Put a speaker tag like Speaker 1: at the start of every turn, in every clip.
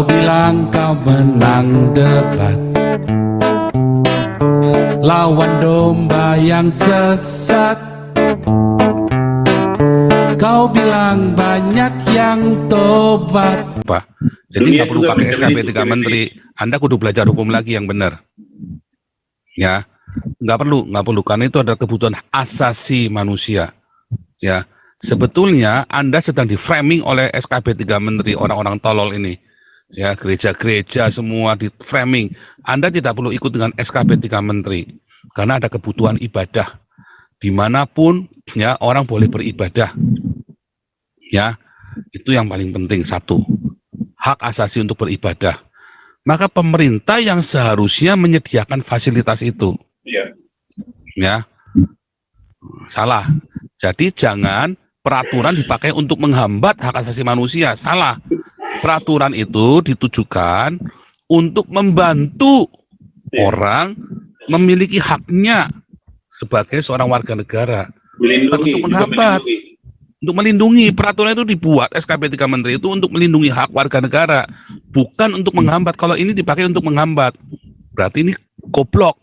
Speaker 1: Kau bilang kau menang debat, lawan domba yang sesat. Kau bilang banyak yang tobat. Pak, jadi nggak perlu pakai SKP 3 menteri. Anda kudu belajar hukum lagi yang benar. Ya, nggak perlu, karena itu adalah kebutuhan asasi manusia. Ya, sebetulnya Anda sedang di framing oleh SKP 3 menteri, orang-orang tolol ini. Ya, gereja-gereja semua di framing. Anda tidak perlu ikut dengan SKP 3 menteri, karena ada kebutuhan ibadah. Dimanapun ya orang boleh beribadah. Ya, itu yang paling penting. Satu, hak asasi untuk beribadah. Maka pemerintah yang seharusnya menyediakan fasilitas itu. Ya, salah. Jadi jangan peraturan dipakai untuk menghambat hak asasi manusia. Salah. Peraturan itu ditujukan untuk membantu orang memiliki haknya sebagai seorang warga negara. Bukan untuk menghambat. Untuk melindungi. Peraturan itu dibuat SKP 3 menteri itu untuk melindungi hak warga negara, bukan untuk menghambat. Kalau ini dipakai untuk menghambat, berarti ini goblok.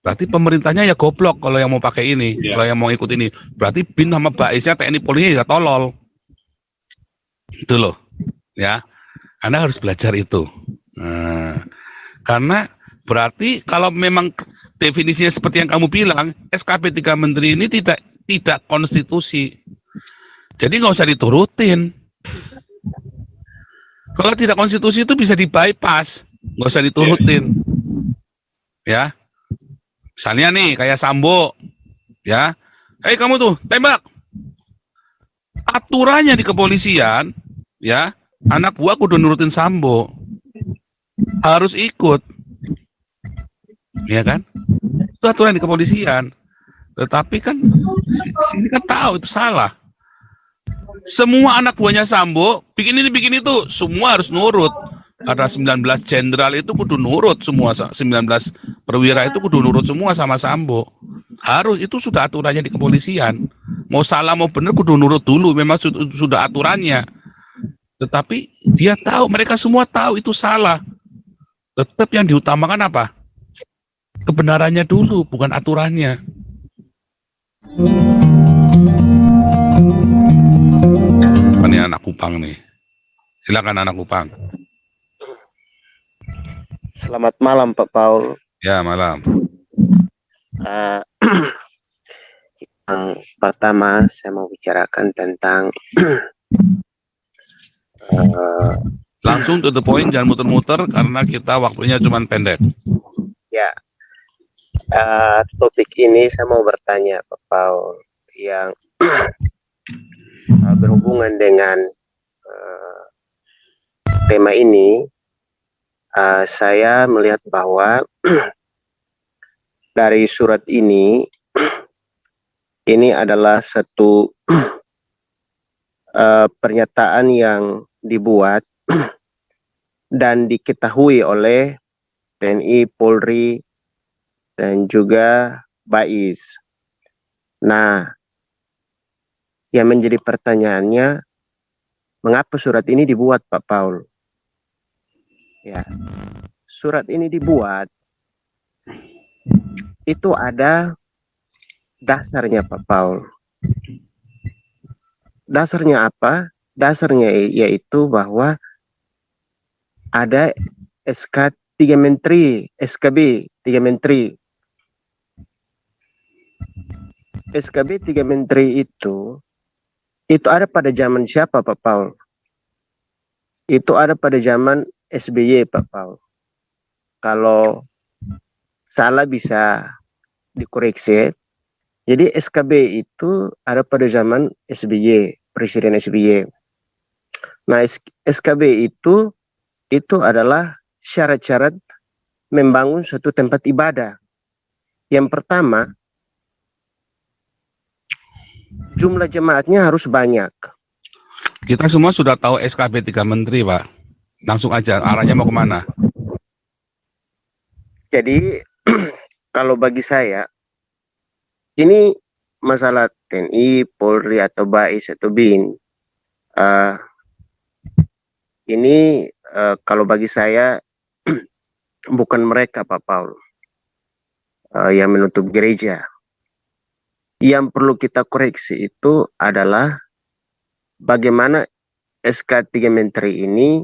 Speaker 1: Berarti pemerintahnya ya goblok kalau yang mau pakai ini, kalau yang mau ikut ini. Berarti BIN sama Baisnya, TNI Polri ya tolol. Itu loh. Ya. Anda harus belajar itu. Nah, karena berarti kalau memang definisinya seperti yang kamu bilang, SKP 3 menteri ini tidak konstitusi. Jadi nggak usah diturutin. Kalau tidak konstitusi itu bisa di-bypass, nggak usah diturutin. Ya, misalnya nih kayak Sambo, ya, kamu tuh tembak. Aturannya di kepolisian, ya, anak gua kudu nurutin Sambo, harus ikut, ya kan? Itu aturan di kepolisian. Tetapi kan sini kan tahu itu salah. Semua anak buahnya Sambo bikin ini bikin itu, semua harus nurut. Ada 19 jenderal itu kudu nurut semua, 19 perwira itu kudu nurut semua sama Sambo. Harus, itu sudah aturannya di kepolisian. Mau salah mau benar kudu nurut dulu, memang sudah aturannya. Tetapi dia tahu, mereka semua tahu itu salah. Tetap yang diutamakan apa? Kebenarannya dulu, bukan aturannya. Ini anak Kupang nih. Silakan anak Kupang.
Speaker 2: Selamat malam Pak Paul.
Speaker 1: Ya, malam.
Speaker 2: Yang pertama saya mau bicarakan tentang
Speaker 1: langsung to the point, jangan muter-muter karena kita waktunya cuma pendek.
Speaker 2: Ya, topik ini saya mau bertanya Pak Paul yang berhubungan dengan tema ini. Saya melihat bahwa dari surat ini adalah satu pernyataan yang dibuat dan diketahui oleh TNI, Polri, dan juga BAIS. Nah, yang menjadi pertanyaannya, mengapa surat ini dibuat, Pak Paul? Ya, surat ini dibuat, itu ada dasarnya, Pak Paul. Dasarnya apa? Dasarnya yaitu bahwa ada SK 3 Menteri, SKB 3 Menteri. SKB 3 Menteri itu ada pada zaman siapa, Pak Paul? Itu ada pada zaman SBY, Pak Paul. Kalau salah bisa dikoreksi. Jadi SKB itu ada pada zaman SBY, Presiden SBY. Nah, SKB itu adalah syarat-syarat membangun suatu tempat ibadah. Yang pertama, jumlah jemaatnya harus banyak.
Speaker 1: Kita semua sudah tahu SKB 3 Menteri, Pak. Langsung aja, arahnya mau kemana?
Speaker 2: Jadi, kalau bagi saya, ini masalah TNI, Polri, atau BAIS, atau BIN. Ini kalau bagi saya bukan mereka Pak Paul yang menutup gereja. Yang perlu kita koreksi itu adalah bagaimana SK3 Menteri ini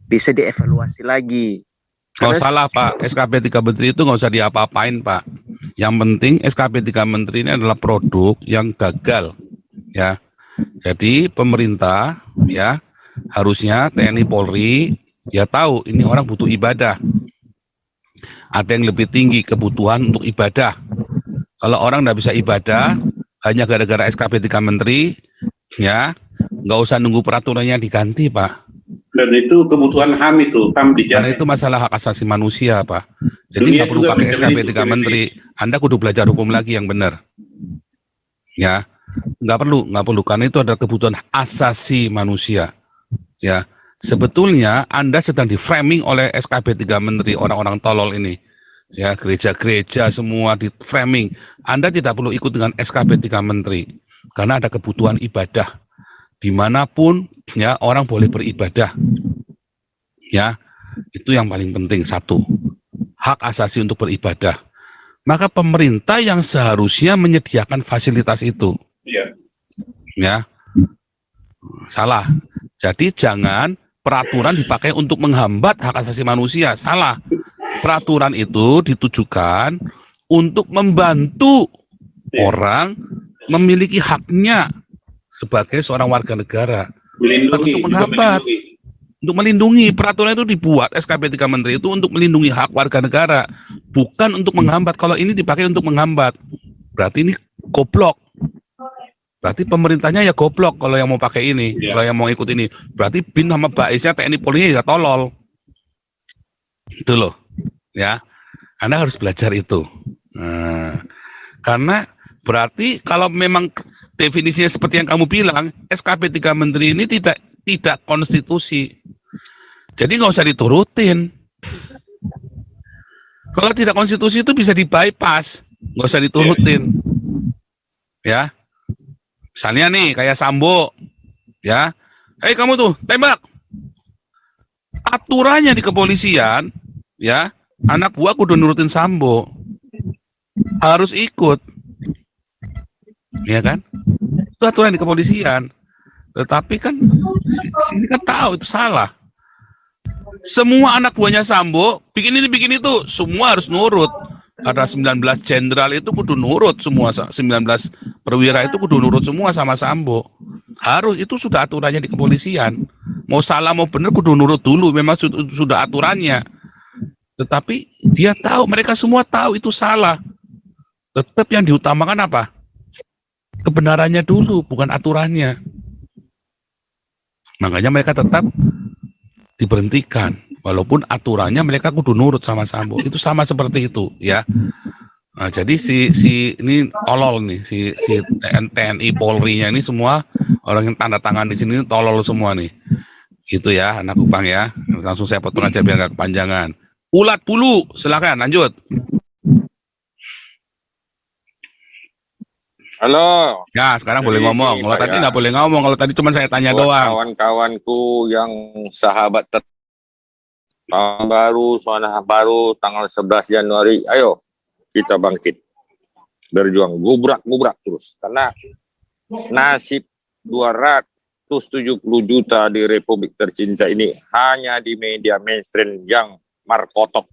Speaker 2: bisa dievaluasi lagi.
Speaker 1: Oh
Speaker 2: Karena
Speaker 1: salah Pak, SKP 3 Menteri itu nggak usah diapa-apain Pak. Yang penting SKP 3 Menteri ini adalah produk yang gagal, ya. Jadi pemerintah, ya, harusnya TNI Polri, ya tahu ini orang butuh ibadah. Ada yang lebih tinggi kebutuhan untuk ibadah. Kalau orang nggak bisa ibadah, hanya gara-gara SKP 3 Menteri, ya, nggak usah nunggu peraturannya diganti Pak.
Speaker 3: Dan itu kebutuhan HAM itu, HAM
Speaker 1: Karena
Speaker 3: dijamin.
Speaker 1: itu masalah hak asasi manusia, Pak. Jadi
Speaker 3: Dunia
Speaker 1: nggak perlu
Speaker 3: juga
Speaker 1: pakai
Speaker 3: menjamin
Speaker 1: SKP
Speaker 3: itu,
Speaker 1: 3 Menteri. Anda kudu belajar hukum lagi yang benar. Ya, nggak perlu. Karena itu adalah kebutuhan asasi manusia. Ya, sebetulnya Anda sedang di-framing oleh SKP 3 Menteri, orang-orang tolol ini. Ya, gereja-gereja semua di-framing. Anda tidak perlu ikut dengan SKP 3 Menteri. Karena ada kebutuhan ibadah. Dimanapun, ya, orang boleh beribadah. Ya, itu yang paling penting, satu, hak asasi untuk beribadah. Maka pemerintah yang seharusnya menyediakan fasilitas itu.
Speaker 3: Iya.
Speaker 1: Ya, salah. Jadi jangan peraturan dipakai untuk menghambat hak asasi manusia, salah. Peraturan itu ditujukan untuk membantu orang memiliki haknya sebagai seorang warga negara.
Speaker 3: Melindungi,
Speaker 1: Untuk
Speaker 3: juga
Speaker 1: menghambat.
Speaker 3: melindungi.
Speaker 1: Untuk melindungi, peraturan itu dibuat SKP 3 Menteri itu untuk melindungi hak warga negara, bukan untuk menghambat. Kalau ini dipakai untuk menghambat, berarti ini goblok. Berarti pemerintahnya ya goblok kalau yang mau pakai ini, kalau yang mau ikut ini. Berarti BIN sama Baisnya TNI Polri ya tolol. Itu loh, ya. Anda harus belajar itu. Nah, karena berarti kalau memang definisinya seperti yang kamu bilang, SKP 3 Menteri ini tidak konstitusi. Jadi nggak usah diturutin. Kalau tidak konstitusi itu bisa di-bypass, nggak usah diturutin. Ya, misalnya nih kayak Sambo, ya, hei kamu tuh tembak. Aturannya di kepolisian, ya, anak buah kudu nurutin Sambo, harus ikut, ya kan? Itu aturan di kepolisian. Tetapi kan sini kan tahu itu salah. Semua anak buahnya Sambo bikin ini bikin itu, semua harus nurut. Ada 19 jenderal itu kudu nurut semua, 19 perwira itu kudu nurut semua sama Sambo. Harus, itu sudah aturannya di kepolisian. Mau salah mau benar kudu nurut dulu, memang sudah aturannya. Tetapi dia tahu, mereka semua tahu itu salah. Tetap yang diutamakan apa? Kebenarannya dulu, bukan aturannya. Makanya mereka tetap diberhentikan, walaupun aturannya mereka kudu nurut sama Sambo. Itu sama seperti itu, ya. Nah, jadi si ini tolol nih, si TNI Polri-nya ini semua orang yang tanda tangan di sini tolol semua nih. Gitu ya, anak Kupang ya. Langsung saya potong aja biar gak kepanjangan. Ulat bulu, silakan lanjut.
Speaker 4: Halo.
Speaker 1: Ya, sekarang boleh ngomong. Kalau tadi
Speaker 4: ya.
Speaker 1: nggak boleh ngomong. Kalau tadi cuma saya tanya
Speaker 4: Buat
Speaker 1: doang.
Speaker 4: kawan-kawanku yang sahabat tahun baru, suasana baru, tanggal 11 Januari, ayo kita bangkit. Berjuang, gubrak terus. Karena nasib 270 juta di Republik tercinta ini hanya di media mainstream yang markotop.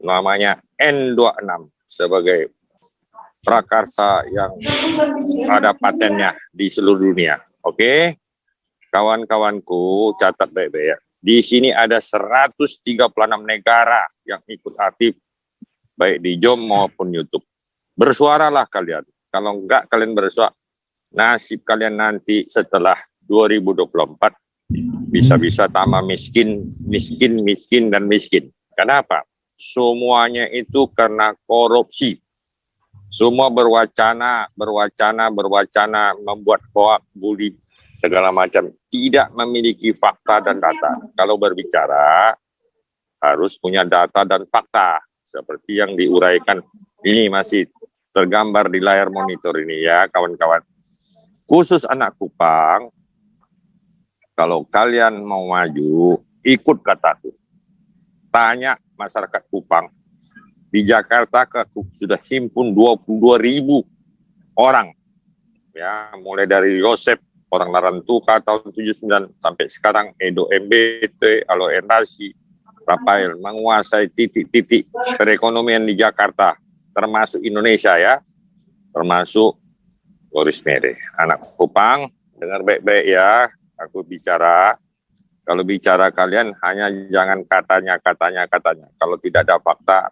Speaker 4: Namanya N26 sebagai prakarsa yang ada patennya di seluruh dunia. Oke, kawan-kawanku catat baik-baik ya. Di sini ada 136 negara yang ikut aktif baik di JOM maupun YouTube. Bersuaralah kalian. Kalau enggak kalian bersuara, nasib kalian nanti setelah 2024 bisa-bisa tambah miskin. Kenapa? Semuanya itu karena korupsi. Semua berwacana, membuat hoak, bully, segala macam. Tidak memiliki fakta dan data. Kalau berbicara, harus punya data dan fakta. Seperti yang diuraikan, ini masih tergambar di layar monitor ini ya, kawan-kawan. Khusus anak Kupang, kalau kalian mau maju, ikut kataku. Tanya masyarakat Kupang. Di Jakarta sudah himpun 22.000 orang. Ya, mulai dari Yosep, orang Larantuka tahun 79 sampai sekarang Edo MBT, Alo Enrasi, Rafael menguasai titik-titik perekonomian di Jakarta, termasuk Indonesia ya, termasuk Boris Mere. Anak Kupang, dengar baik-baik ya, aku bicara. Kalau bicara kalian hanya jangan katanya. Kalau tidak ada fakta,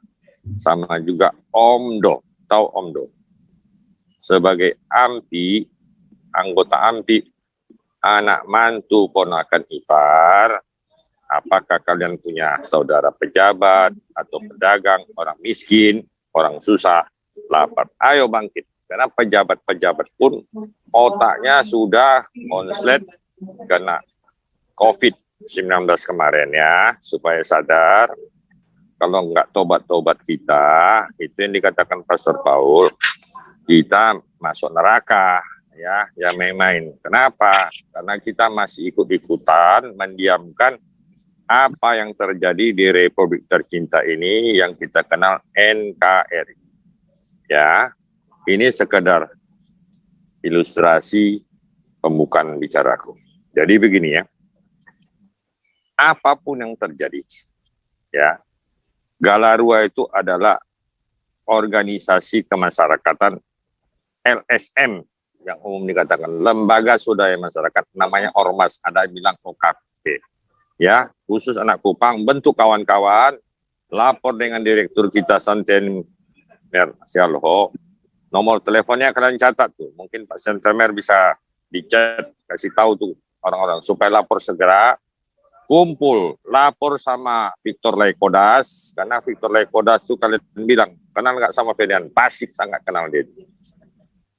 Speaker 4: sama juga Omdo, tahu Omdo. Sebagai AMPI, anggota AMPI, anak mantu ponakan ipar, apakah kalian punya saudara pejabat atau pedagang, orang miskin, orang susah, lapar? Ayo bangkit. Karena pejabat-pejabat pun otaknya sudah konslet karena COVID-19 kemarin ya, supaya sadar. Kalau nggak tobat-tobat kita, itu yang dikatakan Pastor Paul, kita masuk neraka. Ya main-main. Kenapa? Karena kita masih ikut-ikutan mendiamkan apa yang terjadi di Republik tercinta ini yang kita kenal NKRI. Ya, ini sekedar ilustrasi pembukaan bicaraku. Jadi begini ya, apapun yang terjadi, ya, Galarua itu adalah organisasi kemasyarakatan LSM yang umum dikatakan lembaga swadaya masyarakat, namanya Ormas, ada yang bilang OKP. Ya, khusus anak Kupang, bentuk kawan-kawan, lapor dengan direktur kita Santen Mer Sialho. Nomor teleponnya kalian catat tuh. Mungkin Pak Sentemer bisa dicat, kasih tahu tuh orang-orang supaya lapor segera. Kumpul, lapor sama Victor Laikodas, karena Victor Laikodas tuh kalian bilang, kenal nggak sama Fedian? Pasti sangat kenal dia.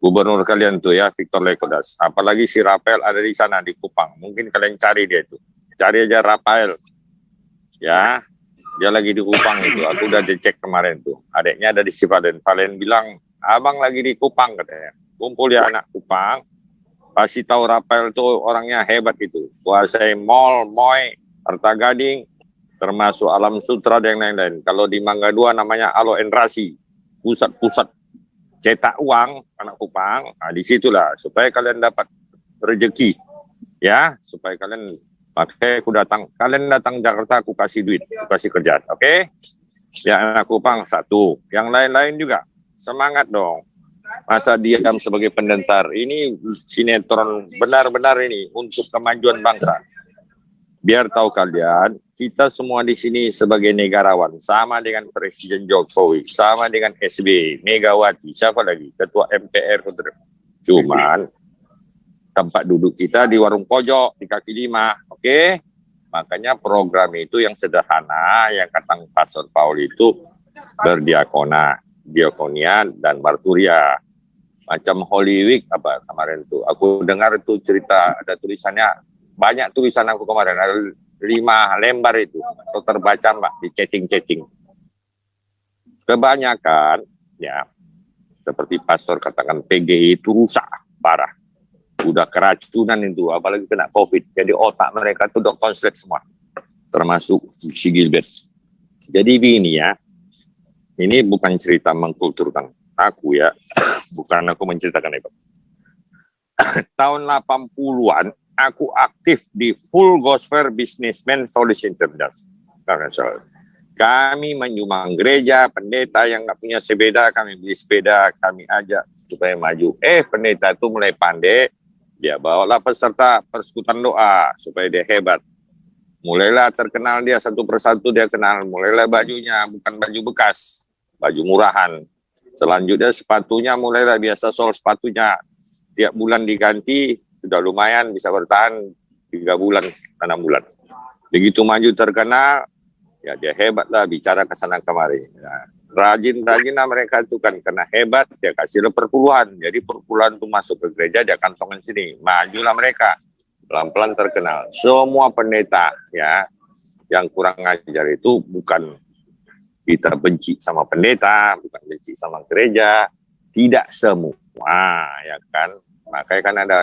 Speaker 4: Gubernur kalian tuh ya, Victor Laikodas. Apalagi si Rafael ada di sana, di Kupang. Mungkin kalian cari dia itu. Cari aja Rafael. Ya, dia lagi di Kupang itu. Aku udah dicek kemarin tuh. Adiknya ada di Sivalen. Valen bilang, abang lagi di Kupang katanya. Kumpul ya anak Kupang. Pasti tahu Rafael tuh orangnya hebat itu. Kuasai mall, moy, Harta Gading, termasuk Alam Sutra dan lain-lain. Kalau di Mangga 2 namanya Alo Enrasi. Pusat-pusat cetak uang anak Kupang. Nah, disitulah supaya kalian dapat rezeki. Ya, supaya kalian pakai aku datang. Kalian datang Jakarta, aku kasih duit, aku kasih kerjaan. Oke? Ya, anak Kupang satu. Yang lain-lain juga semangat dong. Masa diam sebagai pendentar. Ini sinetron benar-benar ini untuk kemajuan bangsa. Biar tahu kalian, kita semua di sini sebagai negarawan, sama dengan Presiden Jokowi, sama dengan SBY, Megawati, siapa lagi, Ketua MPR. Cuman tempat duduk kita di warung pojok, di kaki lima, oke? Makanya program itu yang sederhana, yang kata Pastor Paul itu berdiakona, diakonia dan marturia. Macam Holy Week apa kemarin tuh, aku dengar itu cerita ada tulisannya. Banyak tulisan aku kemarin, ada 5 lembar itu, atau terbaca mbak, di chatting-chatting. Kebanyakan, ya, seperti pastor katakan, PGI itu rusak, parah. Udah keracunan itu, apalagi kena COVID. Jadi otak mereka itu udah konslet semua, termasuk si Gilbert. Jadi begini ya, ini bukan cerita mengkulturkan aku ya, bukan aku menceritakan itu. Tahun 80-an, aku aktif di Full Gospel Businessman Foundation International. Kami menyumbang gereja, pendeta yang nggak punya sepeda, kami beli sepeda, kami ajak supaya maju. Pendeta itu mulai pandai, dia bawalah peserta persekutuan doa supaya dia hebat. Mulailah terkenal dia satu persatu dia kenal, mulailah bajunya bukan baju bekas, baju murahan. Selanjutnya sepatunya mulailah biasa sol sepatunya, tiap bulan diganti. Sudah lumayan bisa bertahan 3 bulan, 6 bulan. Begitu maju terkenal, ya dia hebat lah bicara ke sana kemari. Nah, rajin-rajinlah mereka itu kan, karena hebat dia kasih perpuluhan. Jadi perpuluhan itu masuk ke gereja, dia kantongin sini. Majulah mereka, pelan-pelan terkenal. Semua pendeta ya yang kurang ajar itu bukan kita benci sama pendeta, bukan benci sama gereja, tidak semua ya kan. Makanya kan ada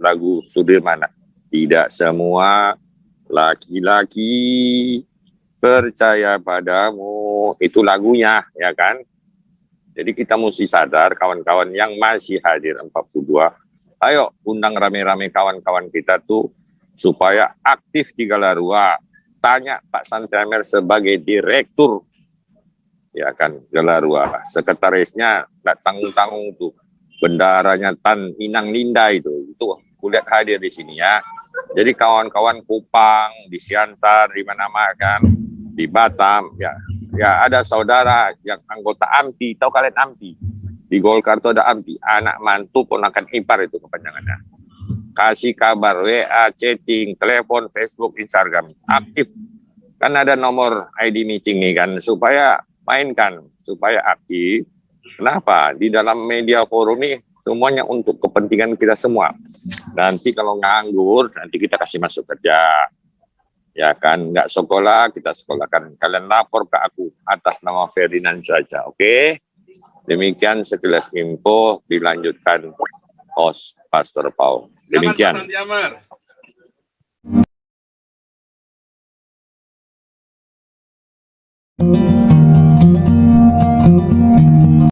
Speaker 4: lagu Sudirman, tidak semua laki-laki percaya padamu, itu lagunya, ya kan? Jadi kita mesti sadar kawan-kawan yang masih hadir 42, ayo undang rame-rame kawan-kawan kita tuh supaya aktif di Galarua. Tanya Pak Santiamer sebagai direktur, ya kan, Galarua. Sekretarisnya nggak tanggung-tanggung tuh, bendaranya Tan Inang Linda itu kulihat hadir di sini ya. Jadi kawan-kawan Kupang, di Siantar, di mana-mana kan, di Batam, ya ada saudara yang anggota AMPI, tahu kalian AMPI? Di Golkar itu ada AMPI, anak mantu ponakan ipar itu kepanjangannya. Kasih kabar, WA, chatting, telepon, Facebook, Instagram, aktif. Kan ada nomor ID meeting nih kan, supaya mainkan, supaya aktif. Kenapa? Di dalam media forum ini semuanya untuk kepentingan kita semua. Nanti kalau nganggur, nanti kita kasih masuk kerja. Ya kan, nggak sekolah, kita sekolahkan. Kalian lapor ke aku atas nama Ferdinand saja, oke? Demikian sekilas info, dilanjutkan host Pastor Paul. Demikian.
Speaker 1: Jangan Pak Santiamer.